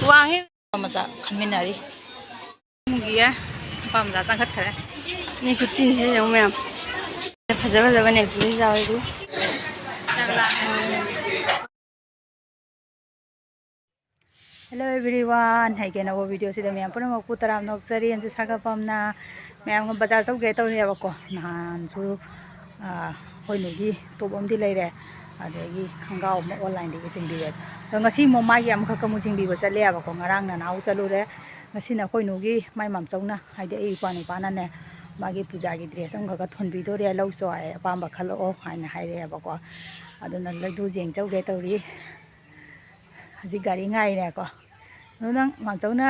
वांगे मचा खनमिनारी मुगिया पामजा चांखत खरे नि कुचिन से जौ मैम फजा फजा बने पुलिस जावे दु चगला हेलो एवरीवन है के नवो वीडियो से मैम पुनः मकु तराम नोक्सरी अंज सागा पामना मैम को बाजार चौ गे तौरे बको नहान सु होइनुगी तोबमदि लेरे अदेगी खंगाव online the जिंगबी ngasi mo mai yam kha kamu jingbi ba chale ba ko ngarang na nau chalu re ngasi na koi nu gi mai mam chawna haide ei pa ni pa na ne magi puja gi dress ang kha thon bi do re lau so ai pa ba khalo o haina haire ba ko aduna laidu jeng chau ge tawri haji gari ngai ne ko no nang mam chawna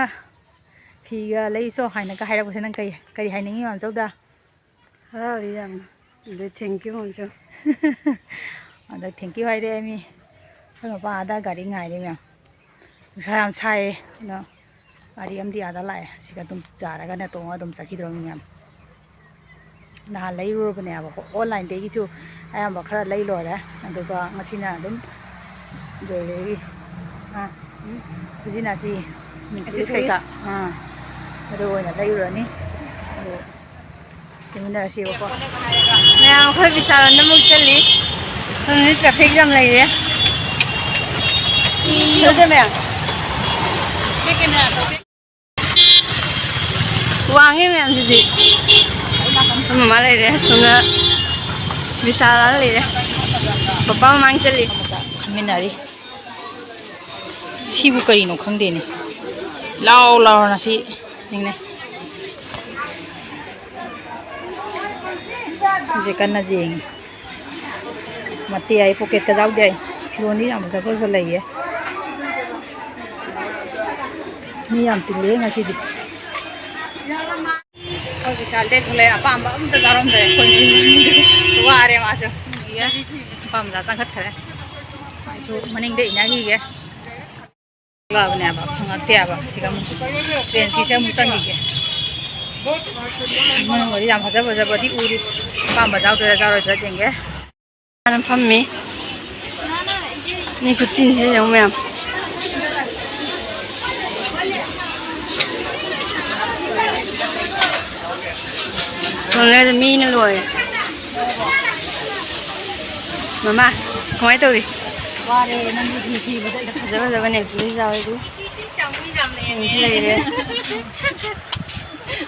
phi ga lei so haina ka haira ko nang kai kai hainingi mam chawda ha ri yam de thank you mam chaw ada thank you haire mi Kalau apa ada garing ngai ni saya am sai no gari am dia ada lai sika tum cara kan to nga tum sakhi dong nyam na lai ru bne ba ko online de gi chu ayam ba khara lai lo da adu ka ngasina dum de le ha kujina si min ki sai ka ha adu na lai ru ni adu timna si ko मैं खै विशाल नमुक चली हमने traffic jam लगी है वांगे ma'am जी mama ले रहे सुना विशाल ले रहे पापा मांग चली खनमिनारी सिबु करिनो खंगदे ने लाव लाव ना सि निंगने जे कन्ना जेंग मती आई पॉकेट का जाउ दे फिरोनी हम सब को लइए mi am tile ngasi di ko bisal de thule apam ba umta jarom de ko ni ware ma so ya apam ja sang khat khare so maning de ina gi ge ga bne ba phanga te ba siga mu train si se mu chang gi ge man ngori jam haja baja badi uri apam ba jaw de jaw de jeng ge an pham mi ni kutin se jong me Soalnya ada mie loh ya. Mama, kau itu di? Wah, nanti TV betul. Zaman nih pulis jauh itu. Ini lagi.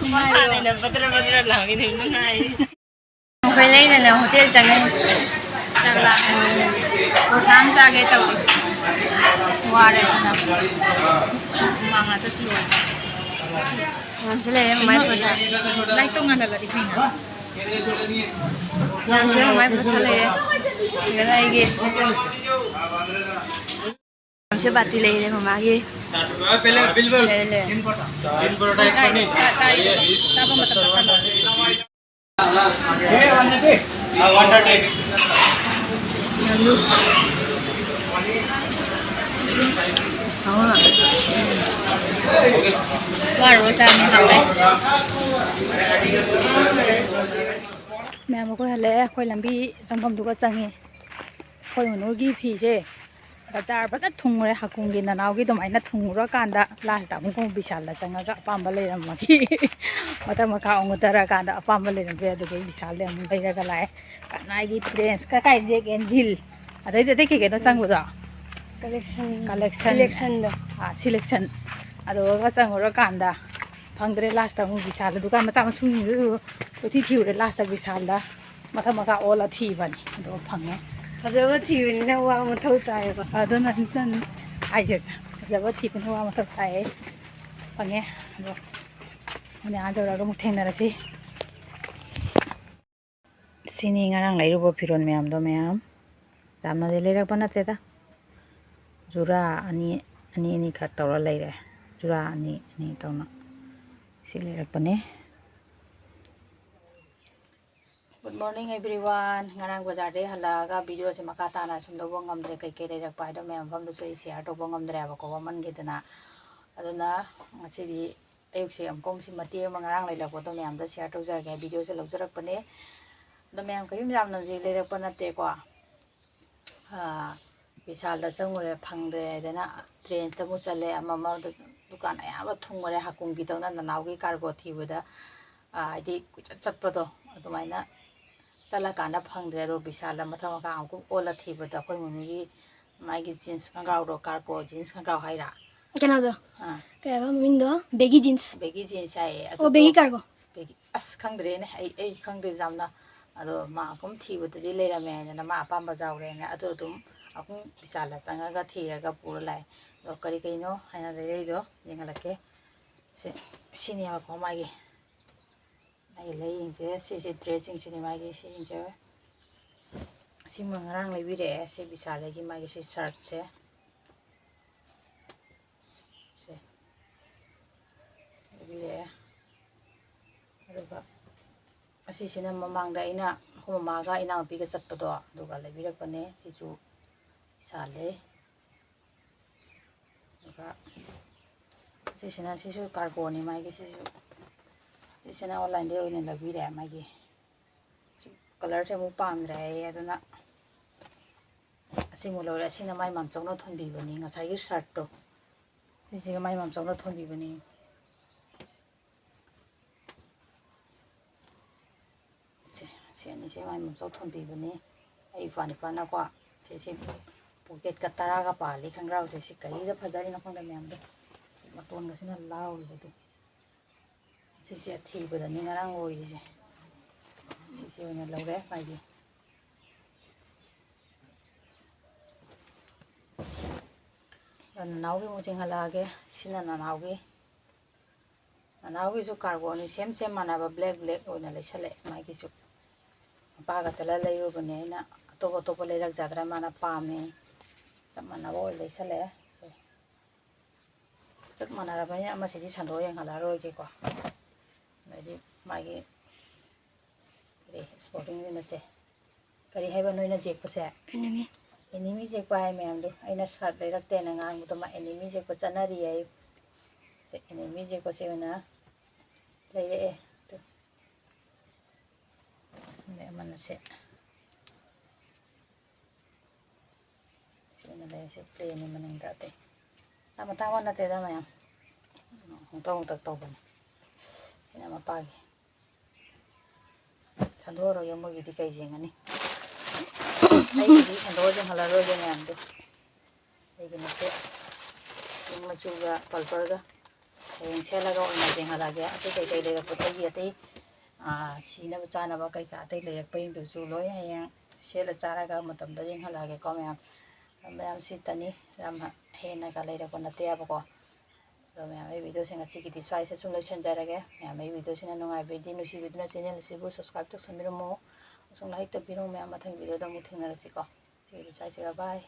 Mama, ini betul lah gitu ngai. Kau lain nih hotel jangan. Janganlah. Hotel jaga itu. Wah, ini. Mangga tuh sih. Yang selain main pasar, lain tu nggak ada di sini. Yang selain main pasar le, sekarang lagi. Yang selain bati le, mama lagi. Baru saya hale. Mẹ cô hale, khoi làm bi sản phẩm du cái changi. Khoi hunu gi phi je. Bazar ba ta thung re hakung gi na naw gi dom ai na thung ra kan da last ta ko bisal la changa ga pam ba le ram ma gi. Mata ma ka ong ta ra kan da pam ba le ram be da gi bisal le mun bai ra ga lai. Ka nai gi trends ka kai je gen jil. Adai de ke no sang bu da. Selection da. Selection. Ado ga sang ro kan da. Phangdre last ta mu bisal dukan ma cha ma su ni du thi thiu re last ta bisal da. Mata ma ka ola thi ba ni. Ado phang Fajawa TV ni na wa ma thau tai ba. Ado na san ai je. Fajawa TV ni wa ma thau tai. Phang ado. Mane a jora ga mu theng na ra si. Sini ngarang lai ru bo phiron meam do meam. Jamna de le ra pa na che da. Jura ani khat tawra lai re. Jura ani tawna. Si le ra pa ne. Good morning everyone. Ngarang bazar de halaga video se makata na sumdo bongam dre kai kai rak pai do mem fam do so share to bongam dre ba ko man ge dana aduna ngasi di ayuk se am kom si mati mangarang lai la ko to mem da share to jar ge video se lok jarak pane do mem kai yum jam na ji le rak pa na te ko ꯕꯤꯁꯥꯜꯗ ꯆꯪꯉꯨꯔꯦ ꯐꯪꯗ꯭ꯔꯦ ꯍꯥꯏꯗꯅ ꯇ꯭ꯔꯦꯟꯁꯇ ꯑꯃꯨꯛ ꯆꯠꯂꯦ ꯑꯃꯗ ꯗꯨꯀꯥꯟ ꯑꯌꯥꯝꯕ ꯊꯨꯡꯉꯨꯔꯦ ꯍꯥꯀꯨꯝꯒꯤ ꯇꯧꯅ ꯅꯅꯥꯎꯒꯤ cargo ꯊꯤꯕꯗ ꯍꯥꯏꯗꯤ ꯀꯨꯏꯆꯠ ꯆꯠꯄꯗꯣ ꯑꯗꯨꯃꯥꯏꯅ ꯆꯠꯂꯀꯥꯟꯗ ꯐꯪꯗ꯭ꯔꯦ ꯑꯗꯣ ꯕꯤꯁꯥꯜꯗ ꯃꯊꯪ ꯃꯈꯥ ꯑꯃꯨꯛ ꯑꯣꯜꯂ ꯊꯤꯕꯗ ꯑꯩꯈꯣꯏ ꯃꯃꯤꯒꯤ ꯃꯥꯒꯤ ꯖꯤꯟꯁ ꯈꯣꯡꯒ꯭ꯔꯥꯎꯗꯣ ꯀꯥꯔꯒꯣ ꯖꯤꯟꯁ ꯈꯣꯡꯒ꯭ꯔꯥꯎ ꯍꯥꯏꯔ ꯀꯩꯅꯣꯗꯣ ꯀꯩ ꯍꯥꯏꯕ ꯃꯃꯤꯡꯗꯣ ꯕꯦꯒꯤ ꯖꯤꯟꯁ ꯍꯥꯏꯌꯦ ꯑꯣ ꯑꯗꯨꯗꯣ ꯕꯦꯒꯤ ꯀꯥꯔꯒꯣ ꯕꯦꯒꯤ ꯑꯁ ꯈꯪꯗ꯭ꯔꯦꯅꯦ ꯑꯩ ꯈꯪꯗꯦ ꯌꯥꯝꯅ ꯑꯗꯣ ꯃꯥ ꯑꯗꯨꯝ ꯊꯤꯕꯗꯗꯤ ꯂꯩꯔꯝꯃꯦ ꯍꯥꯏꯗꯅ ꯃꯥ ꯑꯄꯥꯝꯕ ꯌꯥꯎꯔꯦꯅ ꯑꯗꯨ ꯑꯗꯨꯝ ꯑꯍꯨꯝ ꯕꯤꯁꯥꯜꯗ ꯆꯪꯉꯒ ꯊꯤꯔꯒ ꯄꯨꯔ ꯂꯥꯛꯑꯦ ꯑꯗꯣ ꯀꯔꯤ ꯀꯔꯤꯅꯣ ꯍꯥꯏꯅ ꯂꯩꯔꯛꯏꯗꯣ ꯌꯦꯡꯍꯜꯂꯛꯀꯦ ꯁꯤꯅꯦꯕꯀꯣ ꯃꯥꯒꯤ ꯂꯩꯔꯤꯁꯦ ꯁꯤꯁꯦ ꯗ꯭ꯔꯦꯁꯁꯤꯡꯁꯤꯅꯤ ꯃꯥꯒꯤ ꯁꯤꯁꯤꯡꯁꯦ ꯑꯁꯤꯃ ꯉꯔꯥꯡ ꯂꯩꯕꯤꯔꯛꯑꯦ ꯁꯤ ꯕꯤꯁꯥꯜꯗꯒꯤ ꯃꯥꯒꯤ ꯁꯤ ꯁꯔꯠꯁꯦ ꯁꯦ ꯂꯩꯕꯤꯔꯛꯑꯦ ꯑꯗꯨꯒ ꯑꯁꯤꯁꯤꯅ ꯃꯃꯥꯡꯗ ꯑꯩꯅ ꯑꯩꯈꯣꯏ ꯃꯃꯥꯒ ꯏꯅꯥꯎꯅꯨꯄꯤꯒ ꯆꯠꯄꯗꯣ ꯑꯗꯨꯒ ꯂꯩꯕꯤꯔꯛꯄꯅꯦ ꯁꯤꯁꯨ ꯕꯤꯁꯥꯜꯗꯩ ꯑꯗꯨꯒ ꯁꯤꯁꯨ ꯀꯥꯔꯒꯣꯅꯤ ꯃꯥꯒꯤ ꯁꯤꯁꯤꯅ ꯑꯣꯟꯂꯥꯏꯟꯗꯩ ꯑꯣꯏꯅ ꯂꯧꯕꯤꯔꯦ ꯃꯥꯒꯤ ꯀꯂꯔꯁꯦ ꯑꯃꯨꯛ ꯄꯥꯝꯗ꯭ꯔꯦ ꯍꯥꯏꯌꯦ ꯑꯗꯨꯅ ꯑꯁꯤꯃꯨꯛ ꯂꯧꯔꯦ ꯑꯁꯤꯅ ꯃꯥꯏ ꯃꯥꯝꯆꯧꯅ ꯊꯣꯟꯕꯤꯕꯅꯤ ꯉꯁꯥꯏꯒꯤ ꯁꯔꯠꯇꯣ ꯁꯤꯁꯤꯒ ꯃꯥꯏ ꯃꯥꯝꯆꯧꯅ ꯊꯣꯟꯕꯤꯕꯅꯤ ꯁꯤ ꯑꯅꯤꯁꯦ ꯃꯥꯏ ꯃꯥꯝꯆꯧ ꯊꯣꯟꯕꯤꯕꯅꯤ ꯑꯩ ꯏꯄꯥꯅꯀꯣ ꯁꯤꯁꯦ ꯄꯣꯀꯦꯠꯀ 10ꯒ ꯄꯥꯜꯂꯤ ꯈꯣꯡꯒ꯭ꯔꯥꯎꯁꯦ ꯁꯤ ꯀꯔꯤꯗ ꯐꯖꯔꯤꯅꯣ ꯈꯪꯗꯦ ꯃꯌꯥꯝꯗꯣ ꯃꯇꯣꯟꯒꯁꯤꯅ ꯂꯥꯎꯔꯤꯕꯗꯣ ꯁꯤꯁꯦ ꯑꯊꯤꯕꯗꯅꯤ ꯉꯔꯥꯡ ꯑꯣꯏꯔꯤꯁꯦ ꯁꯤꯁꯦ ꯑꯣꯏꯅ ꯂꯧꯔꯦ ꯃꯥꯒꯤ ꯅꯅꯥꯎꯒꯤ ꯑꯃꯨꯛ ꯆꯦꯡꯍꯜꯂꯛꯑꯒꯦ ꯁꯤꯅ ꯅꯅꯥꯎꯒꯤꯁꯨ ꯀꯥꯔꯒꯣꯅꯤ ꯁꯦꯝ ꯃꯥꯟꯅꯕ ꯕ꯭ꯂꯦꯛ ꯑꯣꯏꯅ ꯂꯩꯁꯜꯂꯛꯑꯦ ꯃꯥꯒꯤꯁꯨ ꯃꯄꯥꯒ ꯆꯠꯂ ꯂꯩꯔꯨꯕꯅꯦ ꯑꯩꯅ ꯑꯇꯣꯞꯄ ꯂꯩꯔꯛꯖꯗ꯭ꯔꯥ ꯃꯥꯅ ꯄꯥꯝꯃꯦ ꯆꯞ ꯃꯥꯟꯅꯕ ꯑꯣꯏꯅ ꯂꯩꯁꯜꯂꯛꯑꯦ ꯆꯞ ꯃꯥꯟꯅꯔꯕꯅꯤꯅ ꯑꯃꯁꯤꯗꯤ ꯁꯟꯗꯣꯛꯑ ꯌꯦꯡꯍꯜꯂꯔꯣꯏꯒꯦꯀꯣ ꯑꯗꯩꯗꯤ ꯃꯥꯒꯤ ꯏꯁꯄꯣꯔꯇꯤꯡꯁꯤꯅꯁꯦ ꯀꯔꯤ ꯍꯥꯏꯕ ꯅꯣꯏꯅ ꯖꯦꯛꯄꯁꯦ ꯑꯦꯅꯤꯃꯤ ꯖꯦꯛꯄ ꯍꯥꯏ ꯃꯌꯥꯝꯗꯣ ꯑꯩꯅ ꯁꯔꯠ ꯂꯩꯔꯛꯇꯦꯅ ꯉꯥꯡꯕꯗꯣ ꯃꯥ ꯑꯦꯅꯤꯃꯤ ꯖꯦꯛꯄ ꯆꯠꯅꯔꯤ ꯍꯥꯏ ꯑꯦꯅꯤꯃꯤ ꯖꯦꯛꯄꯁꯦ ꯑꯣꯏꯅ ꯂꯩꯔꯛꯑꯦ ꯑꯗꯩ ꯑꯃꯅ ꯁꯤ ꯑꯣꯏꯅ ꯂꯩꯔꯤꯁꯦ ꯄ꯭ꯂꯦꯟꯅꯤ ꯃꯅꯤꯡꯗ ꯑꯇꯩ ꯃꯇꯥꯡ ꯅꯠꯇꯦꯗ ꯃꯌꯥꯝ ꯍꯣꯡꯇꯛ ꯇꯧꯕꯅꯤ ꯁꯤꯅ ꯃꯄꯥꯒꯤ ꯁꯟꯗꯣꯛꯑꯔꯣꯏꯒꯦ ꯃꯣꯏꯒꯤꯗꯤ ꯀꯩ ꯌꯦꯡꯉꯅꯤ ꯑꯩꯒꯤꯗꯤ ꯁꯟꯗꯣꯛꯑ ꯌꯦꯡꯍꯜꯂꯔꯣꯏꯒꯦ ꯃꯌꯥꯝꯗꯣ ꯑꯩꯒꯤ ꯅꯠꯇꯦ ꯄꯤꯡ ꯃꯆꯨꯒ ꯄꯔꯄꯜꯒ ꯍꯌꯦꯡ ꯁꯦꯠꯂꯒ ꯑꯣꯏꯅ ꯌꯦꯡꯍꯜꯂꯛꯑꯒꯦ ꯑꯇꯩ ꯀꯩꯀꯩ ꯂꯩꯔꯛꯄꯗꯒꯤ ꯑꯇꯩ ꯁꯤꯅꯕ ꯆꯥꯅꯕ ꯀꯩꯀꯥ ꯑꯇꯩ ꯂꯩꯔꯛꯄꯁꯤꯡꯗꯨꯁꯨ ꯂꯣꯏ ꯍꯌꯦꯡ ꯁꯦꯠꯂ ꯆꯥꯔꯒ ꯃꯇꯝꯗ ꯌꯦꯡꯍꯜꯂꯛꯑꯒꯦꯀꯣ ꯃꯌꯥꯝ ꯁꯤꯇꯅꯤ ꯌꯥꯝ ꯍꯦꯟꯅꯒ ꯂꯩꯔꯛꯄ ꯅꯠꯇꯦꯕꯀꯣ ꯑꯗꯣ ꯃꯌꯥꯝ ꯑꯩ ꯚꯤꯗꯤꯑꯣꯁꯦ ꯉꯁꯤꯒꯤꯗꯤ ꯁ꯭ꯋꯥꯏꯁꯦ ꯁꯨꯝ ꯂꯣꯏꯁꯤꯟꯖꯔꯒꯦ ꯃꯌꯥꯝ ꯑꯩ ꯚꯤꯗꯤꯑꯣꯁꯤꯅ ꯅꯨꯡꯉꯥꯏꯕꯤꯔꯗꯤ ꯅꯨꯡꯁꯤꯕꯤꯗꯨꯅ ꯆꯦꯅꯦꯜ ꯑꯁꯤꯕꯨ ꯁꯕꯁꯀ꯭ꯔꯥꯏꯕ ꯇꯧꯁꯟꯕꯤꯔꯝꯃꯨ ꯑꯃꯁꯨꯡ ꯂꯥꯏꯛ ꯇꯧꯕꯤꯔꯝꯃꯨ ꯃꯌꯥꯝ ꯃꯊꯪ ꯚꯤꯗꯤꯑꯣꯗ ꯑꯃꯨꯛ ꯊꯦꯡꯅꯔꯁꯤꯀꯣ ꯁꯤꯒꯤꯗꯤ ꯁ꯭ꯋꯥꯏꯁꯤꯒ ꯕꯥꯏ